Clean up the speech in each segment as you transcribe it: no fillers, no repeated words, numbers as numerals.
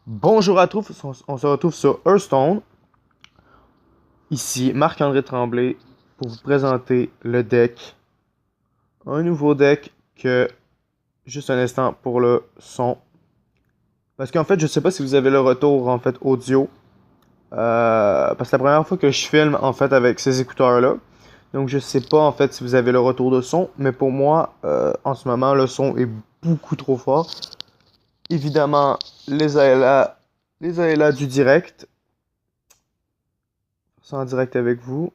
Bonjour à tous, on se retrouve sur Hearthstone. Ici, Marc-André Tremblay pour vous présenter le deck. Un nouveau deck que, juste un instant pour le son. Parce qu'en fait, je sais pas si vous avez le retour en fait audio. Parce que la première fois que je filme en fait avec ces écouteurs-là. Donc je sais pas en fait si vous avez le retour de son. Mais pour moi, en ce moment, le son est beaucoup trop fort. Évidemment, les aléas du direct. C'est en direct avec vous.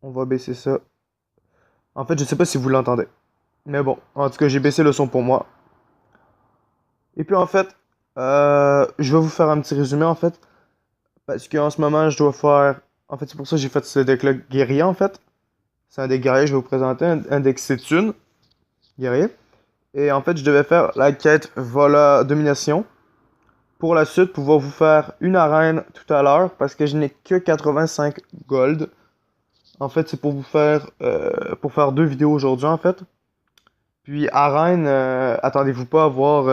On va baisser ça. En fait, je sais pas si vous l'entendez. Mais bon, en tout cas, j'ai baissé le son pour moi. Et puis en fait, je vais vous faire un petit résumé en fait. Parce qu'en ce moment, je dois faire. En fait, c'est pour ça que j'ai fait ce deck-là guerrier en fait. C'est un deck guerrier, je vais vous présenter. Un deck Sétune, guerrier. Et en fait, je devais faire la quête Vola Domination. Pour la suite, pouvoir vous faire une arène tout à l'heure. Parce que je n'ai que 85 gold. En fait, c'est pour faire deux vidéos aujourd'hui en fait. Puis arène, attendez-vous pas à voir,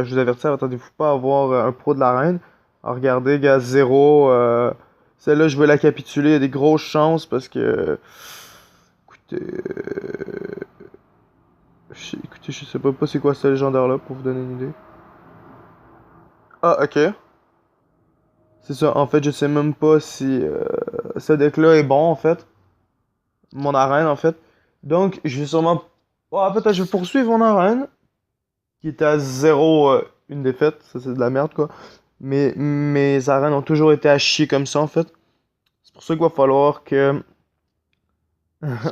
je vous avertis, attendez-vous pas à voir un pro de l'arène. Alors, regardez, gars, zéro. Celle-là, je vais la capituler. Il y a des grosses chances parce que. Écoutez. Écoutez, je sais pas c'est quoi ce légendaire-là pour vous donner une idée. Ah, ok. C'est ça. En fait, je sais même pas si ce deck-là est bon, en fait. Mon arène, en fait. Donc, je vais sûrement. Oh, peut-être je vais poursuivre mon arène. Qui était à zéro une défaite. Ça, c'est de la merde, quoi. Mais mes arènes ont toujours été à chier comme ça, en fait. C'est pour ça qu'il va falloir que,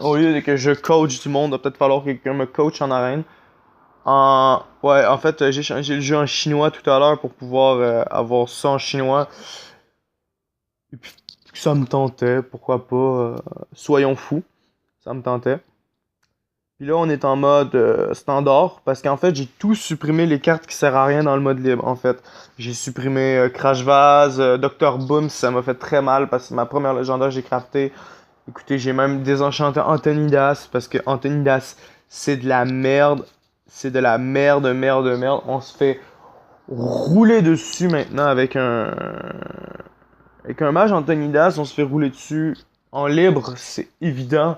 au lieu de que je coach du monde, il va peut-être falloir que quelqu'un me coach en arène. Ouais, en fait, j'ai changé le jeu en chinois tout à l'heure pour pouvoir avoir ça en chinois. Et puis, ça me tentait, pourquoi pas. Soyons fous, ça me tentait. Puis là, on est en mode standard parce qu'en fait, j'ai tout supprimé les cartes qui servent à rien dans le mode libre. En fait, j'ai supprimé Crash Vase, Dr. Boom, ça m'a fait très mal parce que ma première légendaire j'ai crafté. Écoutez, j'ai même désenchanté Antonidas parce que Antonidas, c'est de la merde. C'est de la merde, merde, merde. On se fait rouler dessus maintenant avec un mage Antonidas, on se fait rouler dessus en libre, c'est évident.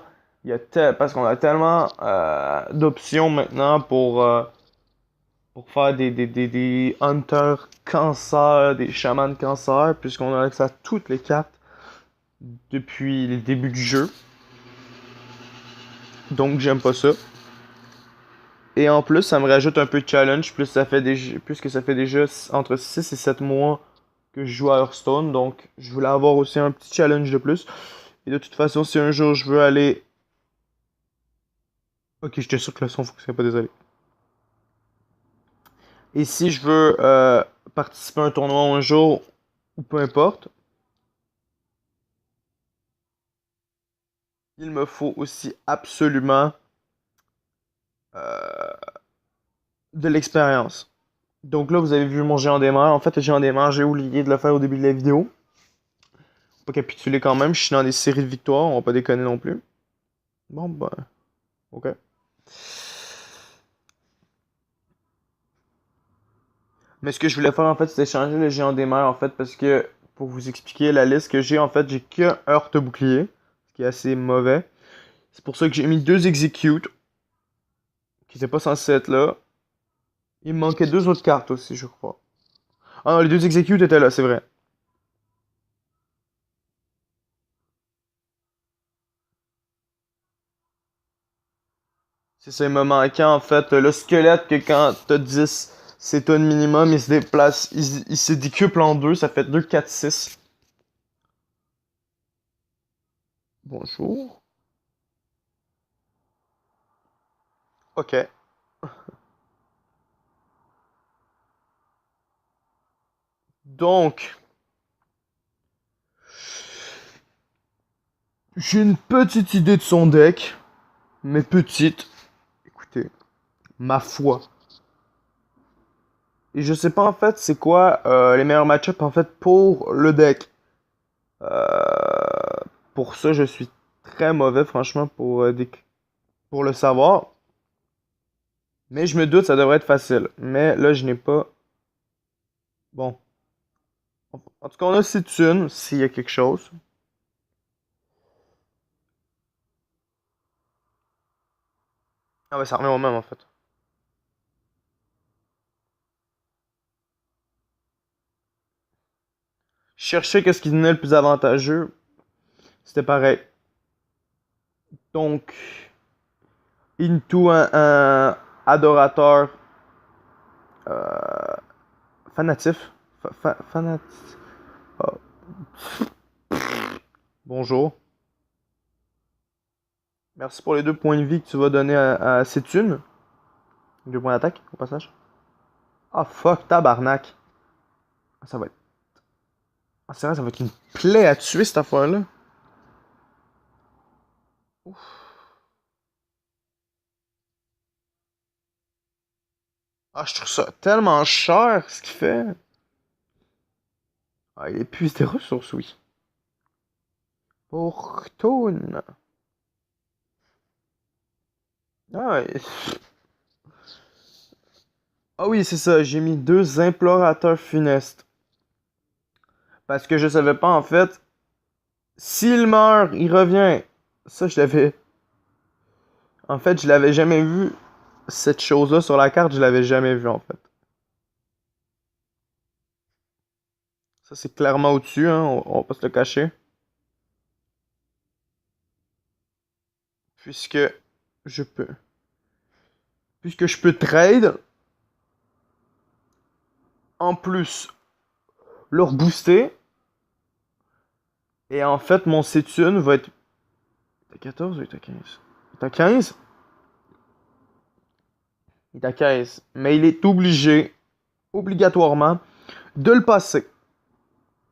Parce qu'on a tellement d'options maintenant pour faire des hunters cancer, des chamans cancer, puisqu'on a accès à toutes les cartes depuis le début du jeu. Donc j'aime pas ça. Et en plus, ça me rajoute un peu de challenge, puisque ça fait déjà entre 6 et 7 mois que je joue à Hearthstone, donc je voulais avoir aussi un petit challenge de plus. Et de toute façon, si un jour je veux aller. Ok, j'étais sûr que le son fonctionnait pas, désolé. Et si je veux participer à un tournoi un jour, ou peu importe, il me faut aussi absolument euh, de l'expérience. Donc là, vous avez vu mon géant des mers. En fait, le géant des mers, j'ai oublié de le faire au début de la vidéo. Pas capituler quand même, je suis dans des séries de victoires, on va pas déconner non plus. Bon, ben, ok. Mais ce que je voulais faire en fait, c'était changer le géant des mers en fait, parce que pour vous expliquer la liste que j'ai en fait, j'ai qu'un heurte bouclier, ce qui est assez mauvais. C'est pour ça que j'ai mis deux execute, qui étaient pas censés être là. Il me manquait deux autres cartes aussi, je crois. Ah non, les deux execute étaient là, c'est vrai. C'est ça, il me manquait en fait le squelette que quand t'as 10 c'est ton minimum, il se déplace, il se décuple en deux, ça fait 2 4 6. Bonjour. Ok. Donc, j'ai une petite idée de son deck, mais petite. Écoutez, ma foi. Et je sais pas en fait c'est quoi les meilleurs match-ups en fait pour le deck. Euh, pour ça, je suis très mauvais franchement pour le savoir. Mais je me doute ça devrait être facile. Mais là, je n'ai pas. Bon. En tout cas, on a ces thunes, s'il y a quelque chose. Ah ouais, ça revient au même, en fait. Je cherchais qu'est-ce qui devenait le plus avantageux. C'était pareil. Donc, into un adorateur euh, fanatif. Fanatif. Oh, bonjour. Merci pour les 2 points de vie que tu vas donner à Sétune. 2 points d'attaque, au passage. Ah, fuck, tabarnak. Ah, ça va être. Ah, c'est vrai, ça va être une plaie à tuer cette affaire-là. Ouf. Ah, je trouve ça tellement cher ce qu'il fait. Ah, il épuise des ressources, oui. Pour Toon. Ah, ouais. Ah oui, c'est ça, j'ai mis 2 implorateurs funestes. Parce que je savais pas, en fait, s'il meurt, il revient. Ça, je l'avais. En fait, je l'avais jamais vu. Cette chose-là sur la carte, je l'avais jamais vue, en fait. Ça, c'est clairement au-dessus, hein, on va pas se le cacher. Puisque je peux. Puisque je peux trade, en plus, leur booster. Et en fait, mon Sétune va être. Il est à 14 ou il est à 15? Il est à 15? Il est à 15. Mais il est obligé, obligatoirement, de le passer.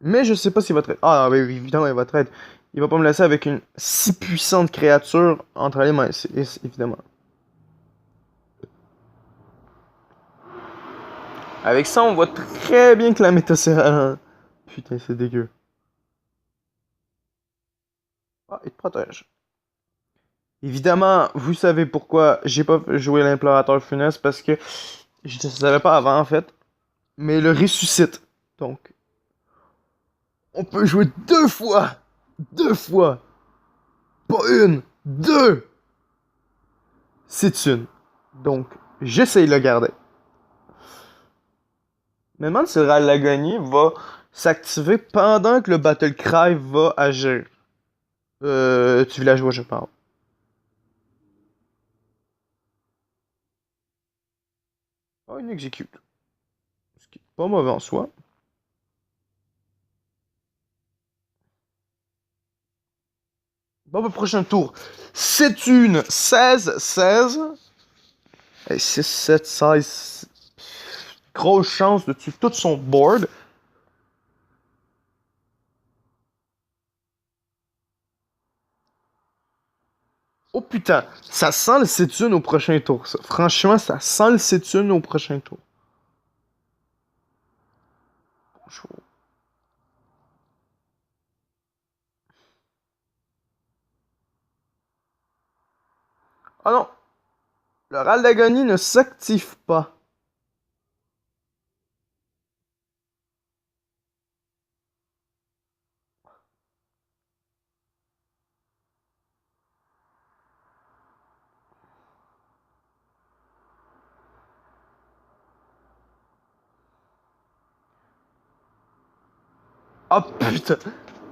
Mais je sais pas s'il va trade. Ah, oui, évidemment, il va trade. Il va pas me laisser avec une si puissante créature entre les mains, évidemment. Avec ça, on voit très bien que la méta c'est ralent. Putain, c'est dégueu. Ah, il te protège. Évidemment, vous savez pourquoi j'ai pas joué l'implorateur funeste parce que je ne savais pas avant en fait. Mais il le ressuscite. Donc, on peut jouer 2 fois. 2 fois. Pas une. 2. C'est une. Donc, j'essaye de le garder. Mais demande si le râle l'agonie va s'activer pendant que le Battle Cry va agir. Tu villageois, je parle. Ah, il exécute. Ce qui est pas mauvais en soi. Bon, bah, prochain tour. C'est une 16-16. Et 6, 7, 16. Grosse chance de tuer tout son board. Oh putain, ça sent le Sétune au prochain tour, ça. Franchement, ça sent le Sétune au prochain tour. Bonjour. Ah non, le râle d'agonie ne s'active pas. Oh putain.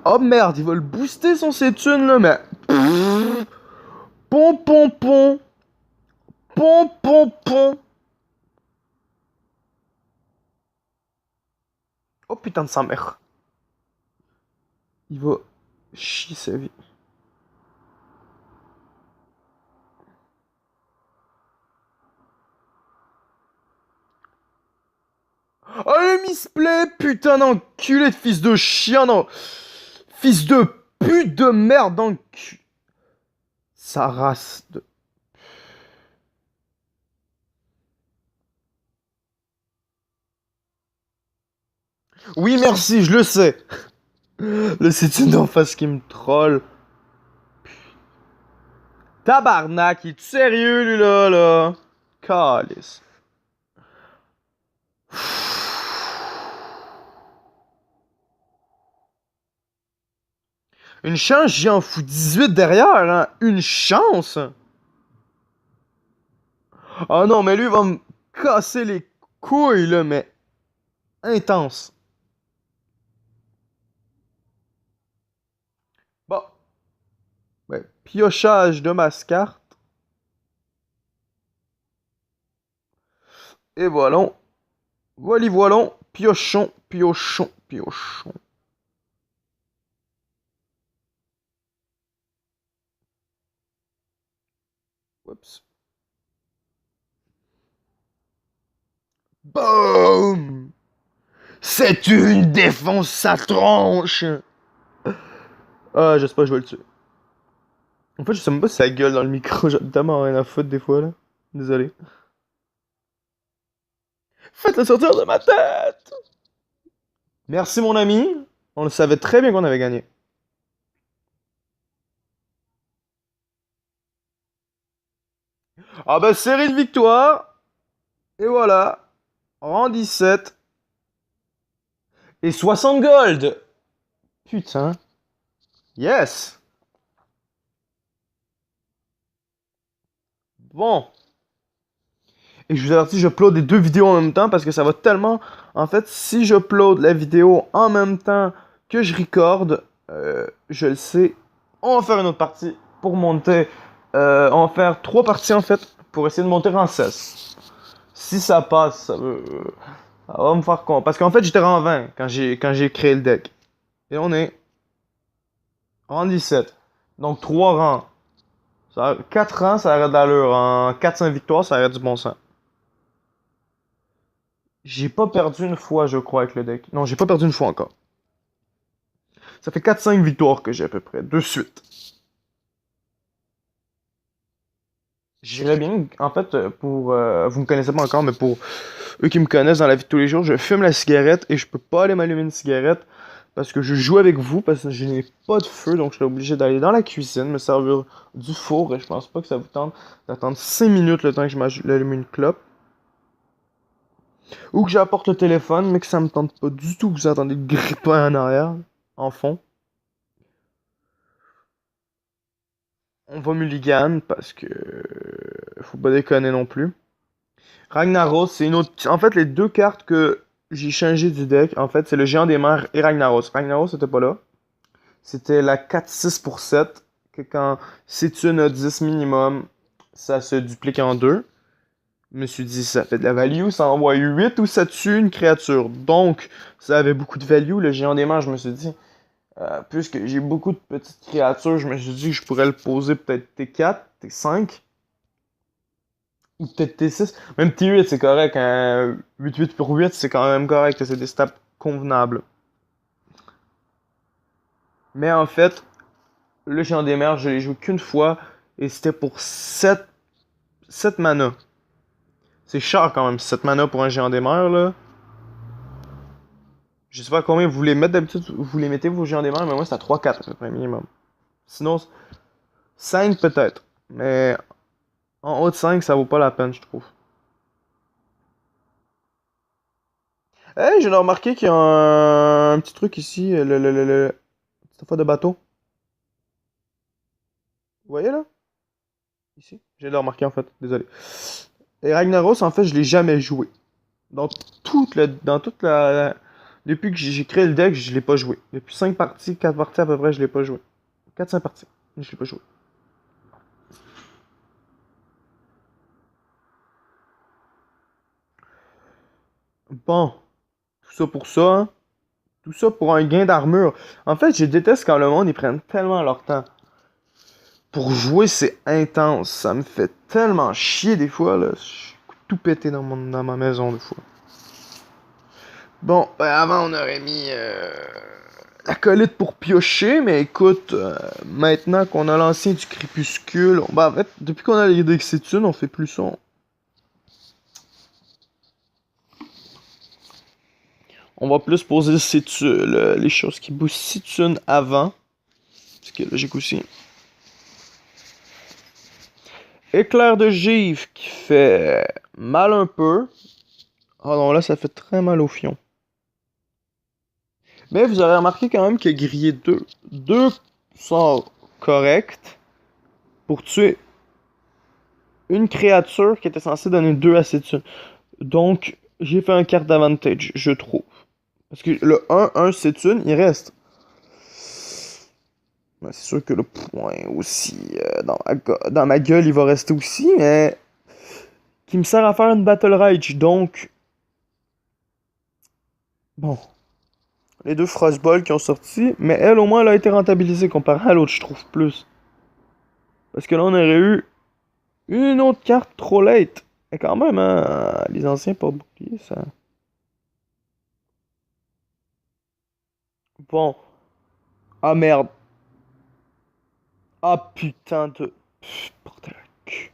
Oh merde, il va le booster son Sétune là, mais. Pom pom pom. Pom pom pom. Oh putain de sa mère. Il va chier sa vie. Oh le misplay, putain d'enculé de fils de chien, non. Fils de pute de merde d'enculé. Sa race de. Oui, merci, je le sais. Le c'est une en face qui me troll. Tabarnak, il est sérieux, lui, là? Calice. Une chance, j'y en fous 18 derrière, hein. Une chance! Ah non, mais lui, il va me casser les couilles, là, mais intense. Bon, ouais, piochage de ma carte. Et voilà. Voilà. Piochon, piochon, piochon. Oups. Boum! C'est une défonce sa tronche! Ah, j'espère que je vais le tuer. En fait, je sais même pas si ça gueule dans le micro. J'ai tellement rien à foutre des fois, là. Désolé. Faites-le sortir de ma tête! Merci, mon ami. On le savait très bien qu'on avait gagné. Ah bah, série de victoires. Et voilà. Rang 17. Et 60 gold. Putain. Yes. Bon. Et je vous avertis, je upload les deux vidéos en même temps parce que ça va tellement... En fait, si je upload la vidéo en même temps que je recorde, je le sais, on va faire une autre partie pour monter... on va faire 3 parties en fait pour essayer de monter en 16. Si ça passe, ça va me faire con. Parce qu'en fait, j'étais en 20 quand j'ai créé le deck. Et on est en 17. Donc 3 rangs. 4 rangs, ça arrête d'allure. En 4-5 victoires, ça arrête du bon sens. J'ai pas perdu une fois, je crois, avec le deck. Non, j'ai pas perdu une fois encore. Ça fait 4-5 victoires que j'ai à peu près, de suite. J'irais bien, en fait, pour... vous me connaissez pas encore, mais pour eux qui me connaissent dans la vie de tous les jours, je fume la cigarette et je peux pas aller m'allumer une cigarette parce que je joue avec vous, parce que je n'ai pas de feu, donc je suis obligé d'aller dans la cuisine, me servir du four, et je pense pas que ça vous tente d'attendre 5 minutes le temps que je m'allume une clope. Ou que j'apporte le téléphone, mais que ça me tente pas du tout que vous entendez le grippin en arrière, en fond. On va mulligan parce que faut pas déconner non plus. Ragnaros, c'est une autre. En fait, les deux cartes que j'ai changé du deck, en fait, c'est le géant des mers et Ragnaros. Ragnaros, c'était pas là. C'était la 4-6 pour 7. Que quand Sétune a 10 minimum, ça se duplique en 2. Je me suis dit, ça fait de la value, ça envoie 8 ou ça tue une créature. Donc, ça avait beaucoup de value. Le géant des mers, je me suis dit, puisque j'ai beaucoup de petites créatures, je me suis dit que je pourrais le poser peut-être T4, T5. Ou peut-être T6. Même T8, c'est correct. Hein? 8-8 pour 8, c'est quand même correct. C'est des stats convenables. Mais en fait, le géant des mers, je l'ai joué qu'une fois. Et c'était pour 7 mana. C'est cher quand même, 7 mana pour un géant des mers, là. Je sais pas combien vous les mettez d'habitude. Vous les mettez, vos géants des mers, mais moi, c'est à 3-4 à peu près minimum. Sinon, 5 peut-être. Mais en haut de 5, ça vaut pas la peine, je trouve. Hey, j'ai remarqué qu'il y a un petit truc ici, cette affaire de bateau. Vous voyez là? Ici. J'ai le remarqué en fait, désolé. Et Ragnaros, en fait, je l'ai jamais joué. Dans toute la. Depuis que j'ai créé le deck, je l'ai pas joué. Depuis 5 parties, 4 parties à peu près, je l'ai pas joué. 4-5 parties, je l'ai pas joué. Bon, tout ça pour ça, hein. Tout ça pour un gain d'armure. En fait, je déteste quand le monde, ils prennent tellement leur temps. Pour jouer, c'est intense. Ça me fait tellement chier des fois, là. Je suis tout pété dans ma maison, des fois. Bon, avant, on aurait mis la colite pour piocher, mais écoute, maintenant qu'on a l'ancien du crépuscule, en fait, depuis qu'on a les Dexitunes, on fait plus ça. On va plus poser les choses qui boostent Situne avant. Ce qui est logique aussi. Éclair de givre qui fait mal un peu. Ah non, là, ça fait très mal au fion. Mais vous aurez remarqué quand même qu'il a grillé deux sort correct pour tuer une créature qui était censée donner 2 à cette une. Donc, j'ai fait un carte d'avantage, je trouve. Parce que le 1-1 c'est une, il reste. Ouais, c'est sûr que le point aussi, dans ma gueule, il va rester aussi, mais qui me sert à faire une Battle Rage. Donc, bon, les deux Frostball qui ont sorti, mais elle, au moins, elle a été rentabilisée comparé à l'autre, je trouve, plus. Parce que là, on aurait eu une autre carte trop late. Et quand même, hein, les anciens porte-boucliers, ça... Bon. Ah, merde. Ah, putain de... Pff, bordel à cul.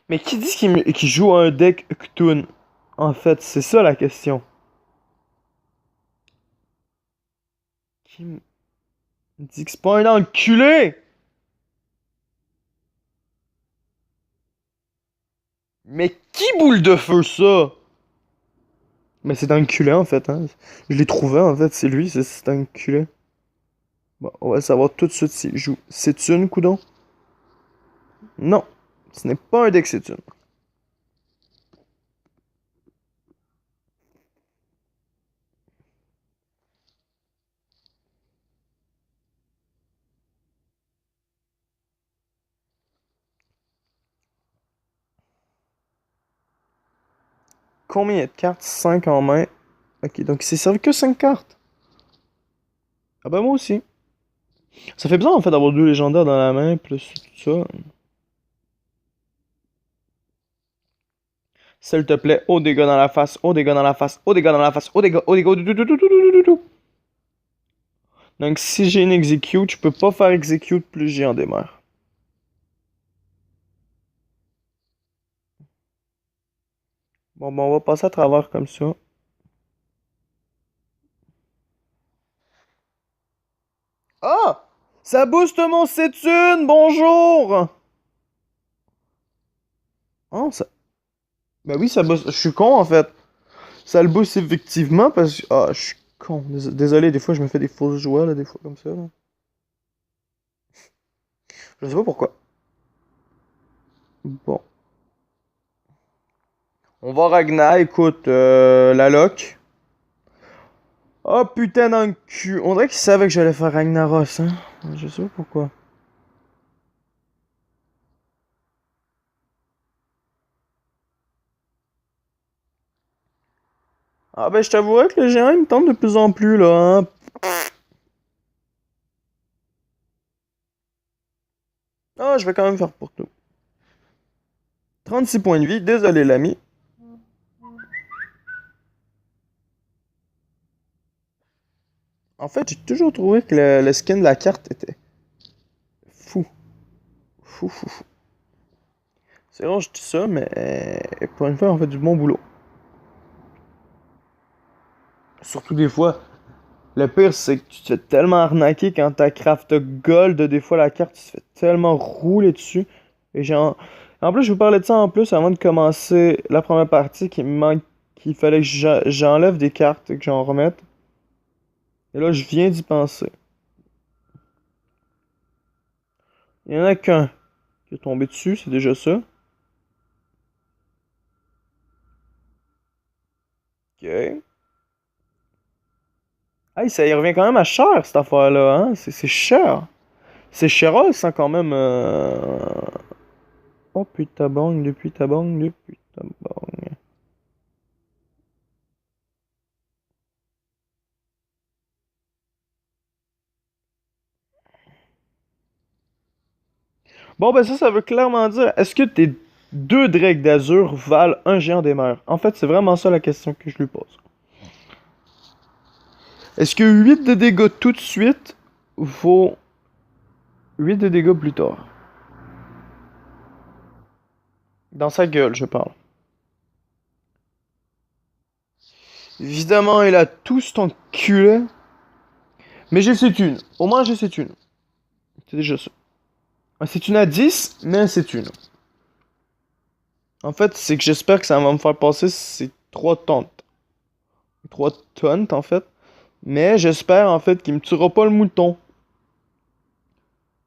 Mais qui dit qu'il joue à un deck Cthulhu? En fait, c'est ça la question. Qui me dit que c'est pas un enculé? Mais qui boule de feu ça? Mais c'est un enculé en fait, hein. Je l'ai trouvé en fait, c'est lui, c'est un enculé. Bon, on va savoir tout de suite s'il joue. C'est une, coudon? Non, ce n'est pas un deck, c'est une. Combien il y a de cartes? 5 en main. Ok, donc il s'est servi que 5 cartes. Ah bah moi aussi. Ça fait bizarre en fait d'avoir deux légendaires dans la main, plus tout ça. S'il te plaît, oh dégâts dans la face, oh dégâts dans la face, oh dégâts dans la face, oh dégâts, tout. Donc si j'ai une execute, je peux pas faire execute plus j'ai en démarre. Bon, on va passer à travers comme ça. Ah! Ça booste mon Sétune! Bonjour! Oh, ça... Ben oui, ça booste. Je suis con en fait. Ça le booste effectivement parce que. Ah, je suis con. Désolé, des fois je me fais des fausses joies là, des fois comme ça. Là. Je sais pas pourquoi. Bon. On va Ragnar, écoute, la lock. Oh putain dans le cul. On dirait qu'il savait que j'allais faire Ragnaros, hein. Je sais pas pourquoi. Ah ben je t'avouerais que le géant il me tente de plus en plus là, hein. Ah, je vais quand même faire pour tout. 36 points de vie, désolé l'ami. En fait, j'ai toujours trouvé que le skin de la carte était fou. Fou, fou, fou. C'est vrai, je dis ça, mais pour une fois, on fait du bon boulot. Surtout des fois, le pire, c'est que tu te fais tellement arnaquer quand t'as craft gold. Des fois, la carte, tu te fais tellement rouler dessus. Et genre... En plus, je vous parlais de ça en plus avant de commencer la première partie qui me manque, qu'il fallait que j'enlève des cartes et que j'en remette. Et là, je viens d'y penser. Il y en a qu'un qui est tombé dessus, c'est déjà ça. Ok. Hey, ça y revient quand même à cher, cette affaire-là, hein? C'est cher. C'est cher, ça, quand même. Oh, putain, bang, depuis ta bang, depuis ta bang. Bon, ben ça veut clairement dire, est-ce que tes deux drakes d'azur valent un géant des mers? En fait, c'est vraiment ça la question que je lui pose. Est-ce que 8 de dégâts tout de suite vaut 8 de dégâts plus tard? Dans sa gueule, je parle. Évidemment, il a tous ton cul. Mais j'ai cette une. Au moins, j'ai cette une. C'est déjà ça. C'est une à 10, mais c'est une. En fait, c'est que j'espère que ça va me faire passer ces 3 tonnes. 3 tonnes, en fait. Mais j'espère en fait qu'il me tuera pas le mouton.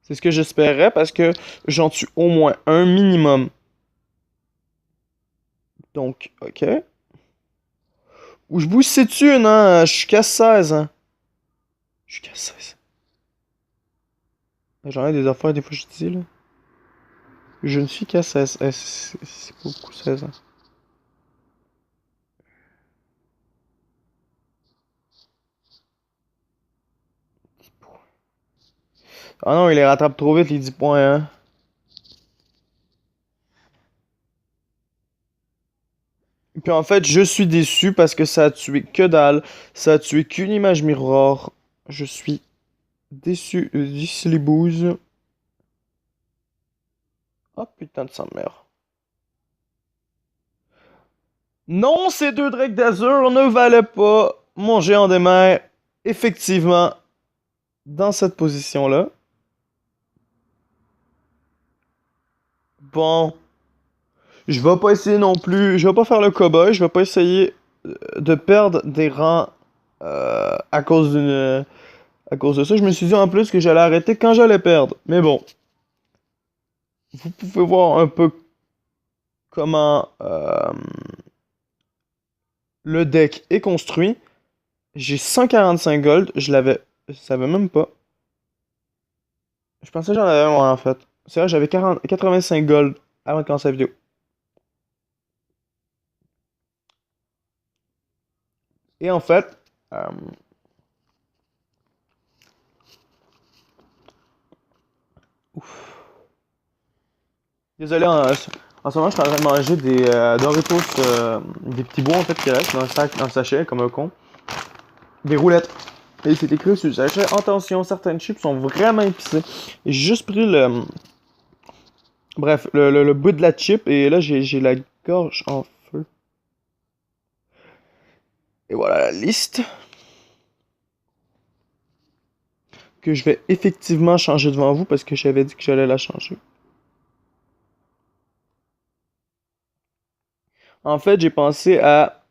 C'est ce que j'espérais parce que j'en tue au moins un minimum. Donc, ok. Ou je bouge ces thunes, hein. Je suis qu'à 16, hein. Je suis qu'à 16. J'en ai des affaires, des fois, je dis, là. Je ne suis qu'à 16. C'est pas beaucoup, 16 ans. Ah non, il les rattrape trop vite, les 10 points, hein. Puis en fait, je suis déçu parce que ça a tué que dalle. Ça a tué qu'une image mirror. Je suis déçu. D'ici les bouses. Oh putain de sa mère. Non, ces deux drakes d'azur ne valaient pas mon géant des mers. Effectivement, dans cette position-là. Bon, je vais pas essayer non plus. Je vais pas faire le cowboy. Je vais pas essayer de perdre des rangs à cause d'une. À cause de ça. Je me suis dit en plus que j'allais arrêter quand j'allais perdre. Mais bon, vous pouvez voir un peu comment le deck est construit. J'ai 145 gold. Je savais même pas. Je pensais que j'en avais moins en fait. C'est vrai, j'avais 85 gold avant de commencer la vidéo. Et en fait, ouf. Désolé, en ce moment, je suis en train de manger des Doritos, des petits bois en fait qui restent dans le sachet, comme un con. Des roulettes. Et c'est écrit sur le sachet. Attention, certaines chips sont vraiment épicées. Et j'ai juste pris le. Bref, le bout de la chip et là j'ai la gorge en feu. Et voilà la liste. Que je vais effectivement changer devant vous parce que j'avais dit que j'allais la changer. En fait, j'ai pensé à.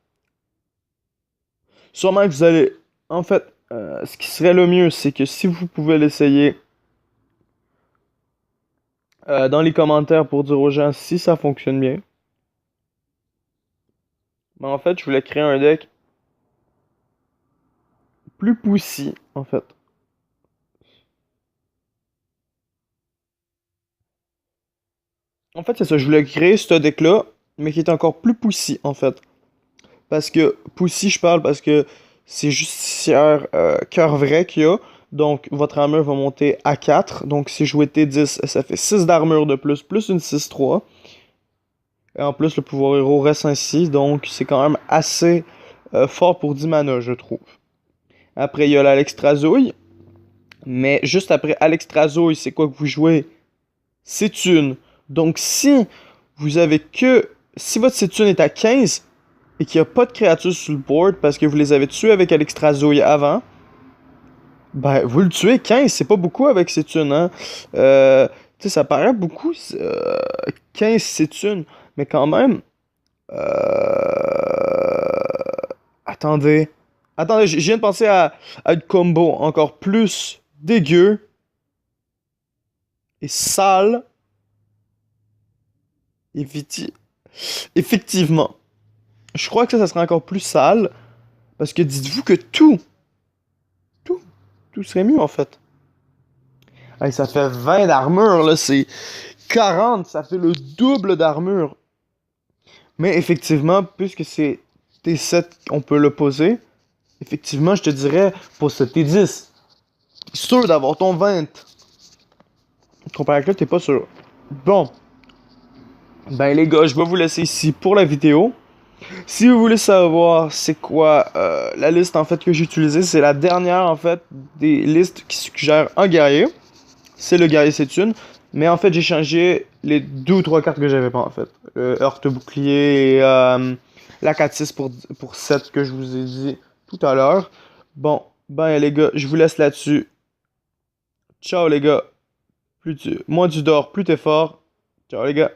Sûrement que vous allez. En fait, ce qui serait le mieux, c'est que si vous pouvez l'essayer dans les commentaires pour dire aux gens si ça fonctionne bien. Mais en fait, je voulais créer un deck plus poussy, en fait. En fait, c'est ça, je voulais créer ce deck-là, mais qui est encore plus poussy, en fait. Parce que, poussy, je parle parce que c'est justicière cœur vrai qu'il y a. Donc, votre armure va monter à 4. Donc, si je jouais T10, ça fait 6 d'armure de plus, plus une 6-3. Et en plus, le pouvoir héros reste ainsi. Donc, c'est quand même assez fort pour 10 mana, je trouve. Après, il y a l'Alexstrasouille. Mais juste après Alexstrasouille, c'est quoi que vous jouez? C'est une. Donc, si vous avez que. Si votre Sétune est à 15 et qu'il n'y a pas de créatures sur le board parce que vous les avez tuées avec Alexstrasouille avant, ben, vous le tuez 15, c'est pas beaucoup avec Sétune, hein. Tu sais, ça paraît beaucoup, 15 Sétune, mais quand même. Attendez. Attendez, je viens de penser à une combo encore plus dégueu et sale. Effectivement. Je crois que ça serait encore plus sale. Parce que dites-vous que tout, tout serait mieux en fait. Hey, ça fait 20 d'armure, là, c'est 40, ça fait le double d'armure. Mais effectivement, puisque c'est T7 qu'on peut le poser, effectivement, je te dirais, pose ce T10. T'es sûr d'avoir ton 20. Comparé avec là, t'es pas sûr. Bon. Ben les gars, je vais vous laisser ici pour la vidéo. Si vous voulez savoir c'est quoi la liste en fait que j'ai utilisée, c'est la dernière en fait des listes qui suggèrent un guerrier. C'est le guerrier Sétune. Mais en fait j'ai changé les 2 ou 3 cartes que j'avais pas en fait. Heurte bouclier et la 4-6 pour 7 que je vous ai dit tout à l'heure. Bon, ben les gars, je vous laisse là-dessus. Ciao les gars. Moins tu dors, plus t'es fort. Ciao les gars.